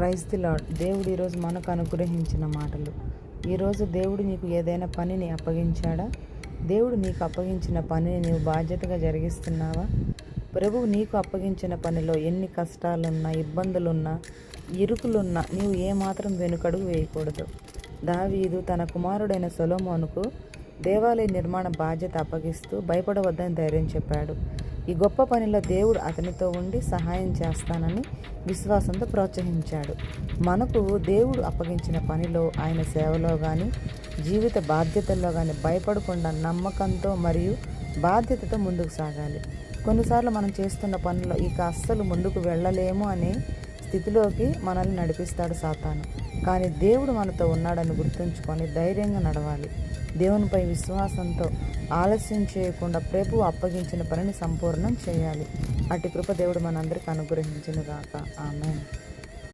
Praise the lord. దేవుడు ఈరోజు మనకు అనుగ్రహించిన మాటలు. ఈరోజు దేవుడు నీకు ఏదైనా పనిని అప్పగించాడా? దేవుడు నీకు అప్పగించిన పనిని నీవు బాధ్యతగా జరిగిస్తున్నావా? ప్రభువు నీకు అప్పగించిన పనిలో ఎన్ని కష్టాలున్నా, ఇబ్బందులున్నా, ఇరుకులున్నా నీవు ఏమాత్రం వెనుకడుగు వేయకూడదు. దావీదు తన కుమారుడైన సొలొమోనుకు దేవాలయ నిర్మాణ బాధ్యత అప్పగిస్తూ భయపడవద్దని ధైర్యం చెప్పాడు. ఈ గొప్ప పనిలో దేవుడు అతనితో ఉండి సహాయం చేస్తానని విశ్వాసంతో ప్రోత్సహించాడు. మనకు దేవుడు అప్పగించిన పనిలో, ఆయన సేవలో కానీ, జీవిత బాధ్యతల్లో కానీ భయపడకుండా నమ్మకంతో మరియు బాధ్యతతో ముందుకు సాగాలి. కొన్నిసార్లు మనం చేస్తున్న పనుల్లో ఇక అస్సలు ముందుకు వెళ్ళలేము అనే స్థితిలోకి మనల్ని నడిపిస్తాడు సాతాను. కానీ దేవుడు మనతో ఉన్నాడని గుర్తుంచుకొని ధైర్యంగా నడవాలి. దేవునిపై విశ్వాసంతో ఆలస్యం చేయకుండా ప్రభువు అప్పగించిన పనిని సంపూర్ణం చేయాలి. అట్టి కృప దేవుడు మనందరికీ అనుగ్రహించును గాక. ఆమేన్.